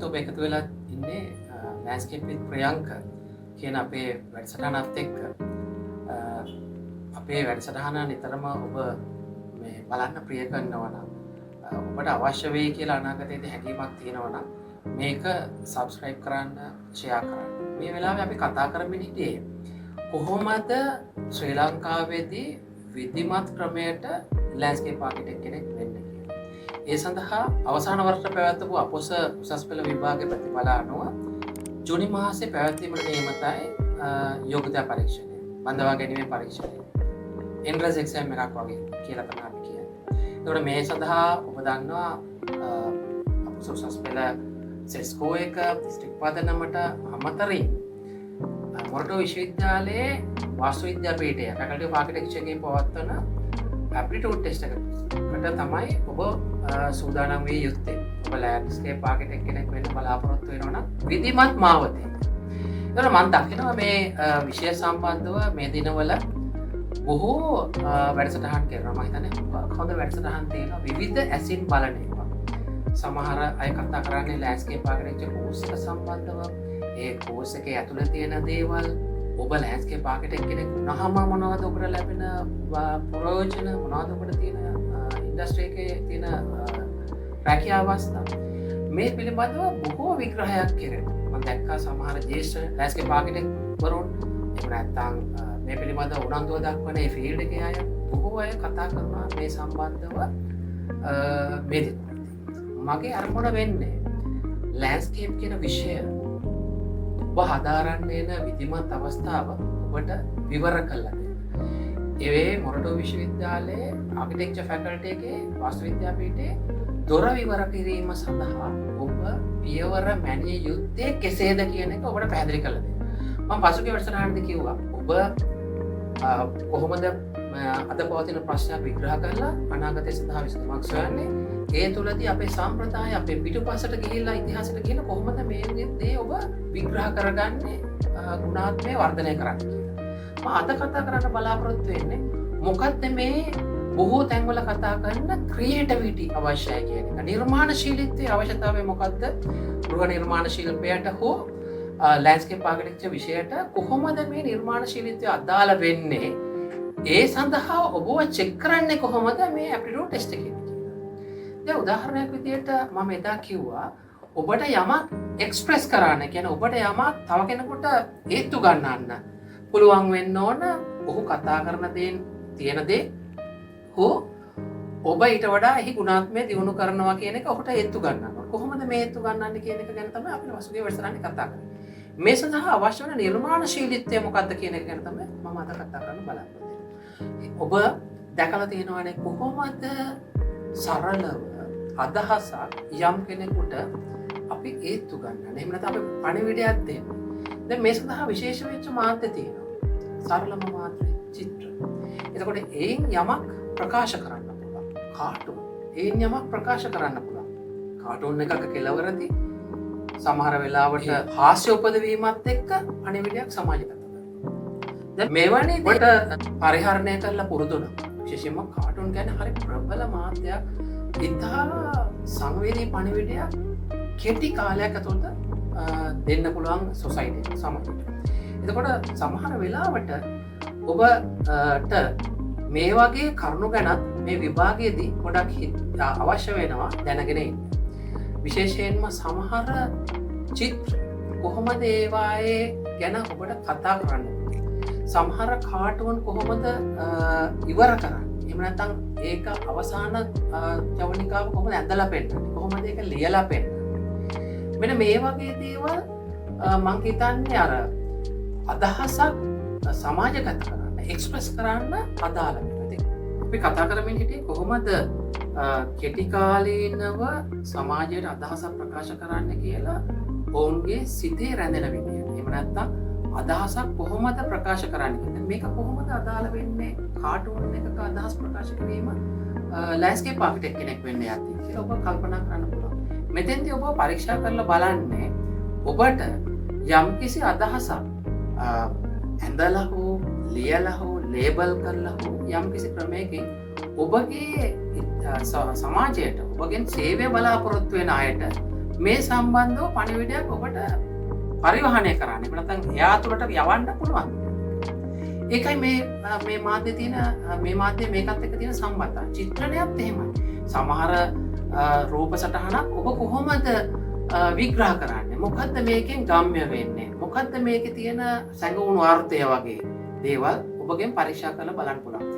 අද ඔබ එකතු වෙලා ඉන්නේ ලෑන්ඩ්ස්කේප් විත් ප්‍රියංක කියන අපේ වැඩසටහනත් එක්ක. අපේ වැඩසටහන නිතරම ඔබ මේ බලන්න ප්‍රිය කරනවා නම් ඔබට අවශ්‍ය වෙයි කියලා අනාගතයේදී හැඟීමක් තියෙනවා නම් මේක සබ්ස්ක්‍රයිබ් කරන්න, ෂෙයා කරන්න. මේ වෙලාවේ අපි කතා කරමින් හිටියේ කොහොමද ශ්‍රී ලංකාවේදී විධිමත් ක්‍රමයට ලෑන්ඩ්ස්කේප් ආකිටෙක්ට් කෙනෙක් වෙන්න කියලා. ඒ සඳහා අවසාන වර්ෂ පැවැත්වපු අපොස උසස් පෙළ විභාගයේ ප්‍රතිඵල අනුව ජූනි මාසයේ පැවැත්වීමට නියමිතයි යෝග්‍යතා පරීක්ෂණය, බඳවා ගැනීමේ පරීක්ෂණය, එන්ට්‍රන්ස් එක්සෑම් එකක් වගේ කියලා තමයි අපි කියන්නේ. ඒතකොට මේ සඳහා ඔබ දන්නවා අපොස උසස් පෙළ සෙට් ස්කෝර් එක දිස්ත්‍රික් පදනමට අමතරින් මොරටු විශ්වවිද්‍යාලයේ වාස්තු විද්‍යාපීඨය ෆැකල්ටි ඔෆ් ආකිටෙක්චර් එකේ පවත්වන ඇප්ටිටියුඩ් ටෙස්ට් එකකට තමයි ඔබ සූදානම් විය යුත්තේ. ඔබ ලෑන්ඩ්ස්කේප් ආකිටෙක්ට් කෙනෙක් වෙන්න බලාපොරොත්තු වෙනවා නම් විධිමත් මාවතේ. ඒතර මම දකිනවා මේ විෂය සම්බන්ධව මේ දිනවල බොහෝ වැඩසටහන් කරනවා. මම හිතන්නේ හොඳ වැඩසටහන් තියෙනවා විවිධ ඇසින් බලන ඒවා. සමහර අය කතා කරන්නේ ලෑන්ඩ්ස්කේප් ආකිටෙක්චර් කෝස් එක සම්බන්ධව. ඒ කෝස් එකේ ඇතුළේ තියෙන දේවල්, ඔබ ලෑන්ඩ්ස්කේප් ආකිටෙක්ට් කෙනෙක් වුණාම මොනවද ඔබට ලැබෙන ප්‍රයෝජන, මොනවද ඔබට තියෙන ඉන්ඩස්ට්‍රි එකේ තියෙන රැකියා අවස්ථා, මේ පිළිබඳව බොහෝ විග්‍රහයක් කරනවා. මම දැක්කා සමහර ජ්‍යෙෂ්ඨ ලෑන්ඩ්ස්කේප් ආකිටෙක්ට් වරුන් එහෙම නැත්නම් මේ පිළිබඳව උනන්දුව දක්වන ඒ ෆීල්ඩ් එකේ අය බොහෝ අය කතා කරනවා මේ සම්බන්ධව. මේ මගේ අරමුණ වෙන්නේ ලෑන්ඩ්ස්කේප් කියන විෂය ඔබ හදාරන්න එන විධිමත් අවස්ථාව ඔබට විවර කළා. ඒ මොරටු විශ්වවිද්‍යාලයේ ආකිටෙක්චර් ෆැකල්ටි එකේ වාස්තු විද්‍යාපීඨයේ දොර විවර කිරීම සඳහා ඔබ පියවර මැනිය යුත්තේ කෙසේද කියන එක ඔබට පැහැදිලි කරලා දෙන්න. මම පසුගිය වැඩසටහනේදී කිව්වා ඔබ කොහොමද අද පවතින ප්‍රශ්න විග්‍රහ කරලා අනාගතය සඳහා විසඳුමක් සොයන්නේ. ඒ තුළදී අපේ සම්ප්‍රදාය, අපේ පිටුපසට ගිහිල්ලා ඉතිහාසයට ගිහිල්ලා කොහොමද මේ දේ ඔබ විග්‍රහ කරගන්නේ, ගුණාත්මය වර්ධනය කරන්නේ කියලා. මම අද කතා කරන්න බලාපොරොත්තු වෙන්නේ මොකක්ද මේ බොහෝ තැන්වල කතා කරන ක්‍රියේටිවිටි අවශ්‍යයි කියන එක. නිර්මාණශීලීත්වයේ අවශ්‍යතාවය මොකක්ද? ගෘහ නිර්මාණ ශිල්පයට හෝ ලෑන්ඩ්ස්කේප් ආකිටෙක්චර් විෂයට කොහොමද මේ නිර්මාණශීලීත්වය අදාළ වෙන්නේ? ඒ සඳහා ඔබව චෙක් කරන්නේ කොහොමද මේ ඇප්ටිටියුඩ් ටෙස්ට් එකේ? දැන් උදාහරණයක් විදිහට මම එදා කිව්වා ඔබට යමක් එක්ස්ප්‍රෙස් කරන්න, කියන්නේ ඔබට යමක් තව කෙනෙකුට හේතු ගන්නන්න පුළුවන් වෙන්න ඕන. ඔහු කතා කරන දේෙන් තියෙන දේ හෝ ඔබ ඊට වඩා එහි ගුණාත්මය දියුණු කරනවා කියන එක ඔහුට හේතු ගන්නන්න. කොහොමද මේ හේතු ගන්නන්නේ කියන එක ගැන තමයි අපි පසුගිය වැඩසටහනේ කතා කරන්නේ. මේ සඳහා අවශ්‍ය වන නිර්මාණශීලීත්වය මොකක්ද කියන එක ගැන තමයි මම අද කතා කරන්න බලාපොරොත්තු වෙන්නේ. ඔබ දැකලා තියෙනවානේ කොහොමද සරලව අදහසක් යම් කෙනෙකුට අපි හේතු ගන්න. එහෙම නැත්නම් අපි පණිවිඩයක් දෙන්න. දැන් මේ සඳහා විශේෂ වෙච්ච මාධ්‍ය තියෙනවා. සරලම මාධ්‍ය චිත්‍ර. එතකොට ඒන් යමක් ප්‍රකාශ කරන්න පුළුවන්. කාටුන්. ඒන් යමක් ප්‍රකාශ කරන්න පුළුවන්. කාටුන් එකක කෙලවරදී සමහර වෙලාවට හාස්‍ය උපදවීමත් එක්ක පණිවිඩයක් සමාජගත කරනවා. දැන් මේවනේ කොට පරිහරණය කරලා පුරුදු වෙනවා. විශේෂයෙන්ම කාටුන් කියන්නේ හරි ප්‍රබල මාධ්‍යයක්. ඉතා සංවේදී පණිවිඩයක් කෙටි කාලයක් ඇතුළත දෙන්න පුළුවන් සොසයිටි සමාජයට. එතකොට සමහර වෙලාවට ඔබට මේ වගේ කරුණු ගැනත් මේ විභාගයේදී ගොඩක් අවශ්‍ය වෙනවා දැනගෙන ඉන්න. විශේෂයෙන්ම සමහර චිත්‍ර කොහොමද ඒවායේ ගැන ඔබට කතා කරන්න. සමහර කාටුන් කොහොමද ඉවර කරන්නේ. එහෙම නැත්නම් ඒක අවසාන ජවනිකාව කොහොමද ඇඳලා පෙන්නන්නේ, කොහොමද ඒක ලියලා පෙන්නන්නේ. මෙන්න මේ වගේ දේවල් මම හිතන්නේ අර අදහසක් සමාජගත කරන්න, එක්ස්ප්‍රෙස් කරන්න අදාළ වෙනවා. අපි කතා කරමින් හිටියේ කොහොමද කෙටි කාලීනව සමාජයට අදහසක් ප්‍රකාශ කරන්න කියලා ඔවුන්ගේ සිතේ රැඳෙන විදිය. එහෙම නැත්නම් අදහසක් කොහොමද ප්‍රකාශ කරන්නේ, මේක කොහොමද අදාළ වෙන්නේ කාටුන් එකක අදහස් ප්‍රකාශ කිරීම ලෑන්ඩ්ස්කේප් ආකිටෙක්ට් කෙනෙක් වෙන්න යද්දී කියලා ඔබ කල්පනා කරන්න පුළුවන්. මෙතෙන්දී ඔබ පරීක්ෂා කරලා බලන්නේ ඔබට යම්කිසි අදහසක් ඇඳලා හෝ ලියලා හෝ ලේබල් කරලා හෝ යම්කිසි ක්‍රමයකින් ඔබගේ සමාජයට ඔබගෙන් සේවය බලාපොරොත්තු වෙන අයට මේ සම්බන්ධව පණිවිඩයක් ඔබට පරිවහනය කරන්න නැත්නම් එයා තුළට යවන්න පුළුවන්. ඒකයි මේ මාධ්‍ය තියෙන මේ මාධ්‍ය මේකත් එක්ක තියෙන සම්බන්ධතාවය. චිත්‍රණයත් එහෙමයි. සමහර රූප සටහනක් ඔබ කොහොමද විග්‍රහ කරන්නේ? මොකද්ද මේකෙන් ගම්ම්‍ය වෙන්නේ? මොකද්ද මේකේ තියෙන සැඟවුණු අර්ථය වගේ දේවල් ඔබගෙන් පරීක්ෂා කරලා බලන්න පුළුවන්.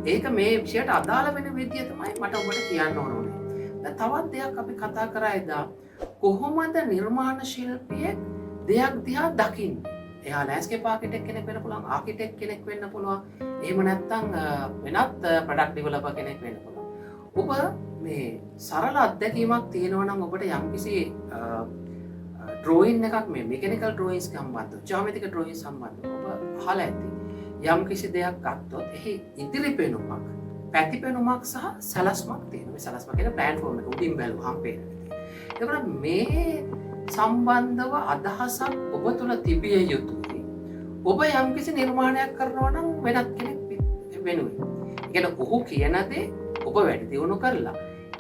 ඒක මේ විෂයට අදාළ වෙන විදිය තමයි මට ඔබට කියන්න ඕනේ. දැන් තවත් දෙයක් අපි කතා කරා එදා කොහොමද නිර්මාණ ශිල්පියෙක් දෙයක් දිහා දකින්නේ? එයා ලෑන්ඩ්ස්කේප් ආකිටෙක්ට් කෙනෙක් වෙන්න පුළුවන්, ආකිටෙක්ට් කෙනෙක් වෙන්න පුළුවන්. එහෙම නැත්නම් වෙනත් ප්‍රොඩක්ට් ඩෙවලොපර් කෙනෙක් වෙන්න පුළුවන්. ඔබ මේ සරල අත්දැකීමක් තියෙනවා නම් ඔබට යම්කිසි ඩ්‍රෝයින් එකක් මේ මෙකැනිකල් ඩ්‍රෝයින්ස් සම්බන්ධව, ජියොමෙට්‍රික් ඩ්‍රෝයින්ස් සම්බන්ධව ඔබ අහලා ඇති. යම්කිසි දෙයක් ගත්තොත් එහි ඉදිරි පෙනුමක්, පැති පෙනුමක් සහ සැලැස්මක් තියෙනවා. මේ සැලැස්ම කියන්නේ ප්ලෑන් ෆෝම් එක උඩින් බැලුවහම පේන විදිය. ඒකට මේ සම්බන්ධව අදහසක් ඔබ තුළ තිබිය යුතුයි. ඔබ යම්කිසි නිර්මාණයක් කරනවා නම් වෙනත් කෙනෙක් වෙනුවෙන්. ඒ කියන්නේ ඔහු කියන දේ ඔබ වැඩි දියුණු කරලා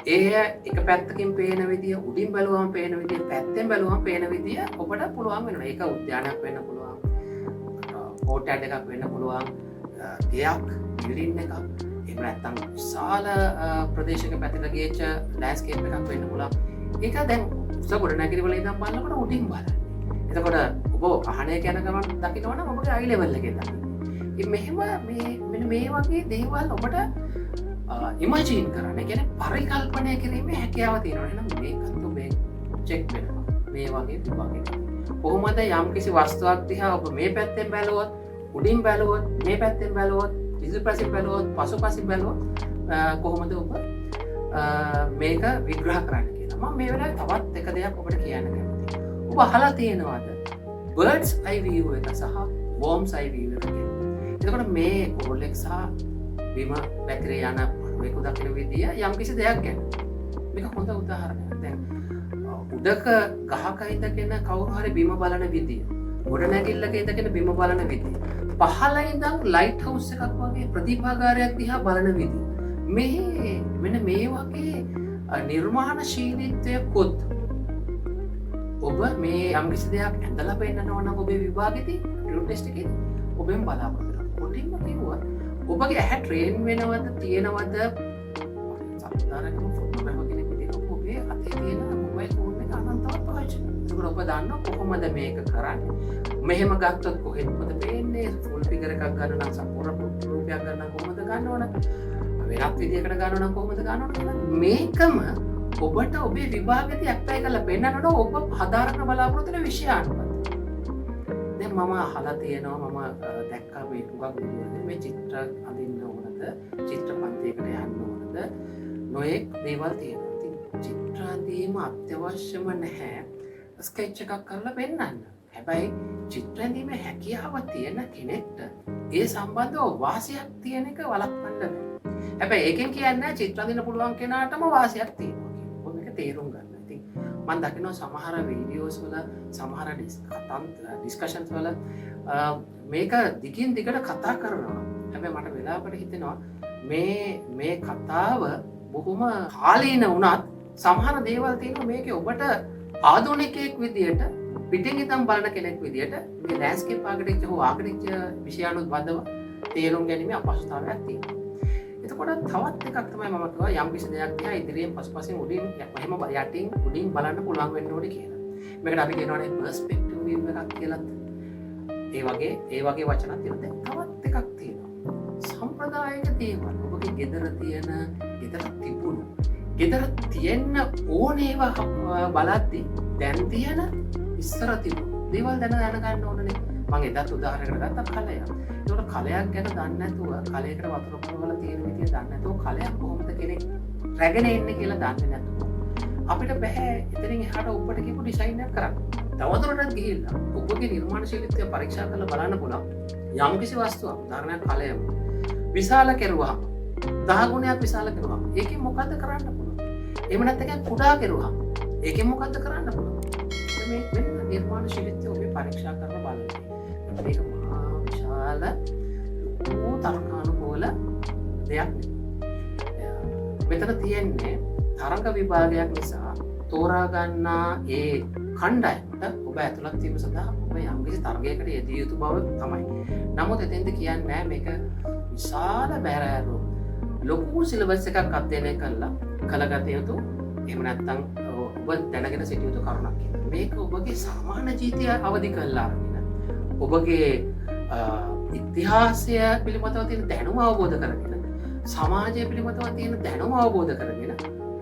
ඒ එක පැත්තකින් පේන විදිය, උඩින් බැලුවම පේන විදිය, පැත්තෙන් බැලුවම පේන විදිය ඔබට පුළුවන් වෙනවා. ඒක උද්‍යානයක් වෙන්න පුළුවන්, හෝටල් එකක් වෙන්න පුළුවන්, ගයක්, බිල්ඩින් එකක්, එහෙම නැත්නම් විශාල ප්‍රදේශයක පැතිරලා ගියච්ච ලෑන්ඩ්ස්කේප් එකක් වෙන්න පුළුවන්. ඒක දැන් ගොඩනැගිලි වල ඉඳන් බලනකොට උඩින් බලන්න. එතකොට ඔබ අහණේ යන ගමන් දකිනවා නම් ඔබගේ අයි ලෙවල් එකේ දකින්න. ඉතින් මෙහෙම මෙන්න මේ වගේ දේවල් ඔබට ඉමැජින් කරන්න. ඒ කියන්නේ පරිකල්පනය කිරීමේ හැකියාව තියෙනවා. එහෙනම් මේකත් ඔබේ චෙක් වෙනවා. මේ වගේ විභාගයක. කොහොමද යම්කිසි වස්තුවක් දිහා ඔබ මේ පැත්තෙන් බැලුවොත්, උඩින් බැලුවොත්, මේ පැත්තෙන් බැලුවොත්, ඉදිරිපසින් බැලුවොත්, පසුපසින් බැලුවොත් කොහොමද ඔබ මේක විග්‍රහ කරන්න කියලා. මම මේ වෙලාවේ තවත් එක දෙයක් ඔබට කියන්න කැමතියි. ඔබ අහලා තියෙනවද බර්ඩ්ස් අයි view එක සහ worms eye view එක කියලා? එතකොට මේ කොල්ලෙක් සහ බිම පැතිරී යන මේක දකින විදිය යම්කිසි දෙයක් ගැන. මේක හොඳ උදාහරණයක්. දැන් උඩක ගහක ඉඳගෙන කවුරු හරි බිම බලන විදිය, ගොඩනැගිල්ලක ඉඳගෙන බිම බලන විදිය, පහළ ඉඳන් ලයිට් හවුස් එකක් වගේ ප්‍රදීපාගාරයක් දිහා බලන විදිය. මෙන්න මේ වගේ නිර්මාණශීලීත්වයකොත් ඔබ මේ යම්කිසි දෙයක් ඇඳලා පෙන්නනවා නම් ඔබේ විභාගෙදී රියල් ටෙස්ට් එකේදී ඔබෙන් බලාපොරොත්තු වෙනවා. කොටින්ම කිව්වොත් ඔබගේ ඇහැ ට්‍රේන් වෙනවද තියෙනවද සම්පූර්ණයෙන්ම ෆොටෝ බැලුව කෙනෙක් විදිහට ඔබේ අතේ තියෙන මොබයිල් ෆෝන් එක අනන්තවත් පාවිච්චි කරනවා. ඔබ දන්නවා කොහොමද මේක කරන්නේ. මෙහෙම ගත්තොත් කොහෙන්ද පේන්නේ? ෆුල් ෆිගර් එකක් ගන්න නම් සම්පූර්ණ රූපයක් ගන්න නම් කොහොමද ගන්න ඕන? වෙනත් විදිහකට ගන්න නම් කොහොමද ගන්න ඕන කියලා මේකම ඔබට ඔබේ විභාගෙදී ඇප්ලයි කරලා පෙන්නනකොට ඔබ හදාරන්න බලාපොරොත්තු වෙන විෂය අනුව. දැන් මම අහලා තියෙනවා, මම දැක්කා මේ තුගක් විදිහට මේ චිත්‍ර අඳින්න ඕනද, චිත්‍ර පන්තියකට යන්න ඕනද, නොයෙක් දේවල් තියෙනවා. ඉතින් චිත්‍ර අඳීම අත්‍යවශ්‍යම නැහැ ස්කෙච් එකක් කරලා පෙන්නන්න. හැබැයි චිත්‍ර අඳීමේ හැකියාව තියෙන කෙනෙක්ට ඒ සම්බන්ධව වාසියක් තියෙන එක වළක්වන්න බෑ. හැබැයි ඒකෙන් කියන්නේ චිත්‍ර අඳින්න පුළුවන් කෙනාටම වාසියක් තියෙනවා. තේරුම් ගන්න. ඉතින් මම දකිනවා සමහර වීඩියෝස් වල, සමහර ඩිස්කෂන්ස් වල මේක දිගින් දිගට කතා කරනවා. හැබැයි මට වෙලාවකට හිතෙනවා මේ කතාව බොහොම කාලීන වුණත් සමහර දේවල් තියෙනවා මේකේ ඔබට ආධුනිකයෙක් විදියට, පිටින් ඉඳන් බලන කෙනෙක් විදියට මේ ලෑන්ඩ්ස්කේප් ආකිටෙක්චර් හෝ ආකිටෙක්චර් විෂයානුබද්ධව තේරුම් ගැනීමේ අපහසුතාවයක් තියෙනවා. එතකොට තවත් එකක් තමයි මම කිව්වා යම්කිසි දෙයක් දිහා ඉදිරියෙන් පසුපසින් උඩින් එහෙම යටින් උඩින් බලන්න පුළුවන් වෙන්න ඕනේ කියලා. මේකට අපි කියනවානේ පර්ස්පෙක්ටිව් view එකක් කියලා. ඒ වගේ වචනක් තියෙනවා. දැන් තවත් එකක් තියෙනවා. සම්ප්‍රදායික දේවල් ඔබගේ ගෙදර තියෙන්න ඕනේවා බලද්දි දැන් තියෙන ඉස්සර තිබුණු දේවල් දැනගන්න ඕනනේ. මම එදත් උදාහරණයකට ගත්තා කලය. ඒකට කලයක් ගැන දන්නේ නැතුව, කලයකට වතුර පුරවල තියෙන විදිය දන්නේ නැතුව, කලයක් කොහොමද කෙනෙක් රැගෙන එන්නේ කියලා දන්නේ නැතුව අපිට බෑ එතනින් එහාට ඔබට කියපු ඩිසයින් එකක් කරන්න. තවදුරටත් ගිහිල්ලා ඔබගේ නිර්මාණශීලීත්වය පරීක්ෂා කරලා බලන්න පුළුවන්. යම්කිසි වස්තුවක් උදාහරණයක් කලයම විශාල කෙරුවා 10 ගුණයක් විශාල කෙරුවා. ඒකෙන් මොකද්ද කරන්න පුළුවන්? එහෙම නැත්නම් කුඩා කෙරුවා. ඒකෙන් මොකද්ද කරන්න පුළුවන්? මේ නිර්මාණශීලීත්වය ඔබේ පරීක්ෂා කරලා බලන්න. මේක මහා විශාල තර්කානුකූල දෙයක්. මෙතන තියෙන්නේ තරංග විභාගයක් නිසා තෝරාගන්නා ඒ කණ්ඩායමට ඔබ ඇතුළත් වීම සඳහා ඔබ යම්කිසි තරගයකට යෙදිය යුතු බව තමයි. නමුත් එතෙන්ද කියන්නේ මේක විශාල බැරෑරු ලොකු සිලබස් එකක් අධ්‍යයනය කළා කළගත යුතු එහෙම නැත්නම් ඔබ දැනගෙන සිටිය යුතු කරුණක් කියලා. මේක ඔබගේ සාමාන්‍ය ජීවිතය අවදි කළා අරගෙන ඔබගේ ඉතිහාසය පිළිබඳව තියෙන දැනුම අවබෝධ කරගෙන සමාජය පිළිබඳව තියෙන දැනුම අවබෝධ කරගෙන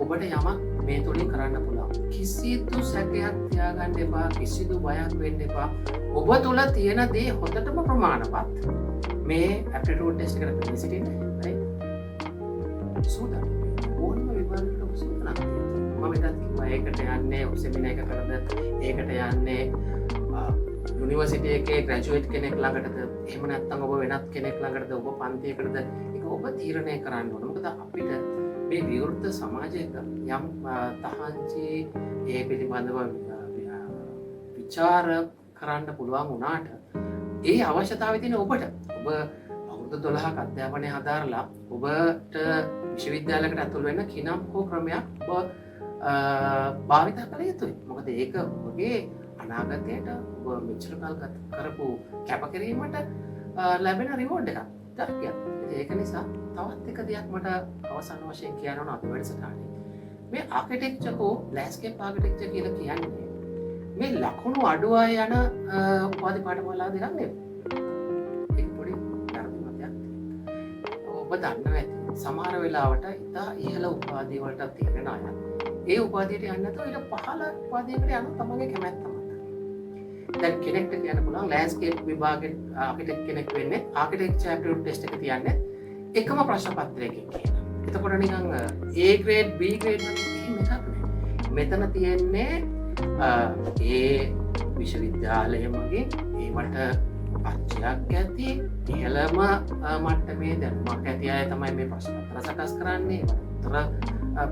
ඔබට යමක් මේ තුළින් කරන්න පුළුවන්. කිසිදු සැකයක් තියාගන්න එපා, කිසිදු බයක් වෙන්න එපා. ඔබ තුළ තියෙන දේ හොඳටම ප්‍රමාණවත්. මේ ඇප්ටිටියුඩ් ටෙස්ට් එකට පිළිසිටින්න සූදානම්. ඕනම විභාගයකට ඔබ සූදානම්. මම ඉතින් කිව්වා ඒකට යන්නේ සෙමිනාර් එකකටද ඒකට යන්නේ යුනිවර්සිටි එකේ ග්‍රැජුවේට් කෙනෙක් ළඟටද එහෙම නැත්නම් ඔබ වෙනත් කෙනෙක් ළඟටද ඔබ පන්තියකටද ඒක ඔබ තීරණය කරන්න ඕන. මොකද අපිට මේ විවෘත සමාජයක යම් තහංචි ඒ පිළිබඳව විචාර කරන්න පුළුවන් වුණාට ඒ අවශ්‍යතාවය තියෙන ඔබට ඔබ අවුරුදු 12ක අධ්‍යාපනය හදාරලා ඔබට විශ්වවිද්‍යාලයකට ඇතුල් වෙන්න කිනම් හෝ ක්‍රමයක් ඔබ භාවිත කළ යුතුයි. මොකද ඒක ඔබගේ අනාගතයට ඔබ මෙච්චර කල් කරපු කැපකිරීමට ලැබෙන රිවෝඩ් එකක්. ඒක නිසා තවත් එක දෙයක් මට අවසන් වශයෙන් කියන්න ඕන අද වැඩසටහනේ. මේ ආකිටෙක්චර් හෝ ලෑන්ඩ්ස්කේප් ආකිටෙක්චර් කියලා කියන්නේ මේ ලකුණු අඩුවා යන උපාධි පාඨමාලා දෙකක් නෙවෙයි. ඒක පොඩි ධර්මයක්. ඔබ දන්නවා ඇති සමහර වෙලාවට ඉතා ඉහළ උපාධි වලට තියෙන අය ඒ උපාධියට යන්නේ නැතුව ඊට පහළ උපාධියකට යන තමන්ගේ කැමැත්ත මත. දැන් කෙනෙක්ට කියන්න පුළුවන් ලෑන්ඩ්ස්කේප් විභාගයේ ආකිටෙක්ට් කෙනෙක් වෙන්නේ ආකිටෙක්චර් ඇප්ටිටියුඩ් ටෙස්ට් එක තියන්නේ එකම ප්‍රශ්න පත්‍රයකින් කියලා. එතකොට නිකන් A grade B grade එහෙම එකක් නෑ. මෙතන තියෙන්නේ ඒ විශ්වවිද්‍යාලය මගින් ඒවට පච්චයක් ඇති ඉහළම මට්ටමේ දැනුමක් ඇති අය තමයි මේ ප්‍රශ්න පත්‍ර සකස් කරන්නේ. උත්තර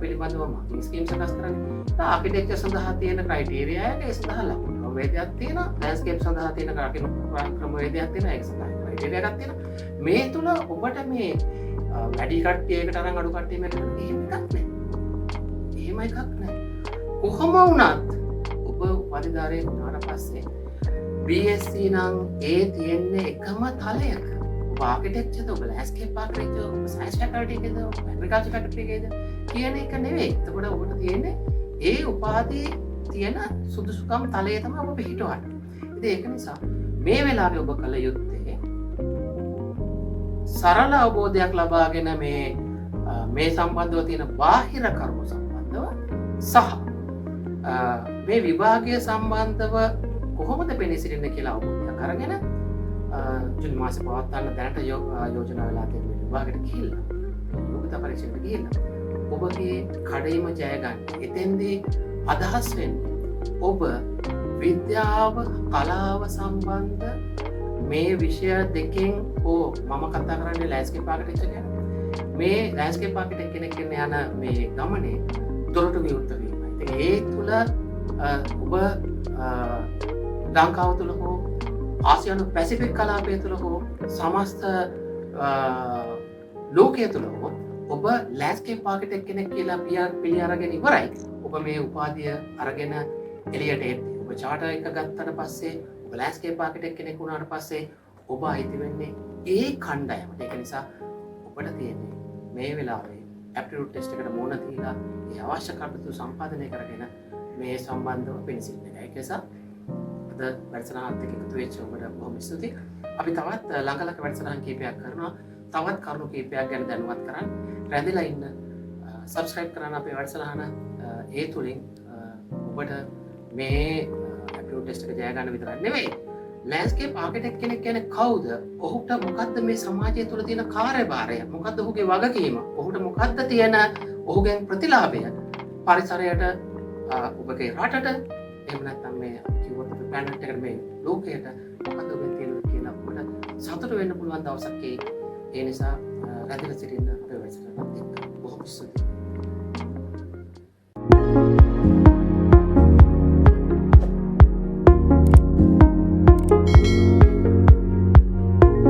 පිළිබඳව මාකින් ස්කීම් සකස් කරන්නේ. ආකිටෙක්චර් සඳහා තියෙන ක්‍රයිටීරියා එක ඒ සඳහා ලකුණු ක්‍රමවේදයක් තියෙනවා. ලෑන්ඩ්ස්කේප් සඳහා තියෙන ක්‍රමවේදයක් තියෙනවා. ඒක සඳහා ක්‍රයිටීරියා එකක් තියෙනවා. මේ තුල ඔබට මේ වැඩි කට්ටියකට අරන් අඩු කට්ටියකට එහෙම එකක් නැහැ. එහෙම එකක් නැහැ. කොහොම වුණත් ඔබ උපාධිධාරයෙක් වුණාට පස්සේ BSc නම් ඒ තියෙන්නේ එකම තලයක. ඔබ ආකිටෙක්චර්ද ඔබ ලෑන්ඩ්ස්කේප් ආකිටෙක්චර් ඔබ සයන්ස් ෆැකල්ටි එකේද ඔබ ඇග්‍රිකල්චර් ෆැකල්ටි එකේද කියන එක නෙවෙයි. එතකොට ඔබට තියෙන්නේ ඒ උපාධියේ තියෙන සුදුසුකම් තලයේ තමයි ඔබ පිහිටවන්නේ. ඉතින් ඒක නිසා මේ වෙලාවේ ඔබ කළ යුත්තේ සරල අවබෝධයක් ලබාගෙන මේ සම්බන්ධව තියෙන බාහිර කරුණු සම්බන්ධව සහ මේ විභාගය සම්බන්ධව කොහොමද පෙනී සිටින්න කියලා අවබෝධයක් අරගෙන ජුනි මාසේ පවත්වන්න දැනට යෝජනා වෙලා තියෙන විභාගයට ගිහිල්ලා යෝග්‍යතා පරීක්ෂණයට ගිහිල්ලා ඔබගේ කඩයිම ජය ගන්න. එතෙන්දී අදහස් වෙන්නේ ඔබ විද්‍යාව කලාව සම්බන්ධ මේ විෂය දෙකෙන් හෝ මම කතා කරන්නේ ලෑන්ඩ්ස්කේප් ආකිටෙක්චර් ගැන. මේ ලෑන්ඩ්ස්කේප් ආකිටෙක්ට් කෙනෙක් යන මේ ගමනේ දොරටු විවෘත වීමයි. ඉතින් ඒ තුල ඔබ ලංකාව තුළ හෝ ආසියානු පැසිෆික් කලාපය තුළ හෝ සමස්ත ලෝකය තුළ හෝ ඔබ ලෑන්ඩ්ස්කේප් ආකිටෙක්ට් කෙනෙක් කියලා පිළි අරගෙන ඉවරයි. ඔබ මේ උපාධිය අරගෙන එළියට එන්නේ. ඔබ චාටර් එක ගත්තට පස්සේ ඔබ ලෑන්ඩ්ස්කේප් ආකිටෙක්ට් කෙනෙක් වුණාට පස්සේ ඔබ අයිති වෙන්නේ ඒ කණ්ඩායමට. ඒක නිසා ඔබට තියෙන්නේ මේ වෙලාවේ ඇප්ටිටියුඩ් ටෙස්ට් එකට මුහුණ දීලා ඒ අවශ්‍ය කටයුතු සම්පාදනය කරගෙන මේ සම්බන්ධව පෙනසින්න. ඒක නිසා අද වැඩසටහනත් එක්ක එකතු වෙච්ච ඔබට බොහොම ස්තුතියි. අපි තවත් ළඟ වැඩසටහන් කීපයක් කරනවා. තවත් කරුණු කීපයක් ගැන දැනුවත් කරන්න රැඳිලා ඉන්න. සබ්ස්ක්‍රයිබ් කරන්න අපේ වැඩසටහන. ඒ තුලින් ඔබට මේ ඇප්ටිටියුඩ් ටෙස්ට් එක ජය ගන්න විතරක් නෙවෙයි ලෑන්ඩ්ස්කේප් ආකිටෙක්ට් කෙනෙක් කියන්නේ කවුද? ඔහුට මොකද්ද මේ සමාජය තුළ තියෙන කාර්යභාරය? මොකද්ද ඔහුගේ වගකීම? ඔහුට මොකද්ද තියෙන ඔහුගෙන් ප්‍රතිලාභය? පරිසරයට ඔබගේ රටට එහෙම නැත්නම් මේ කිව්වොත් ප්ලැනට් එකට මේ ලෝකයට මොකද්ද ඔබෙන් තියෙන කියලා ඔබට සතුට වෙන්න පුළුවන් දවසක් ඒ නිසා රැඳිලා සිටින්න අපේ වැඩසටහනත් එක්ක බොහොම ස්තුතියි.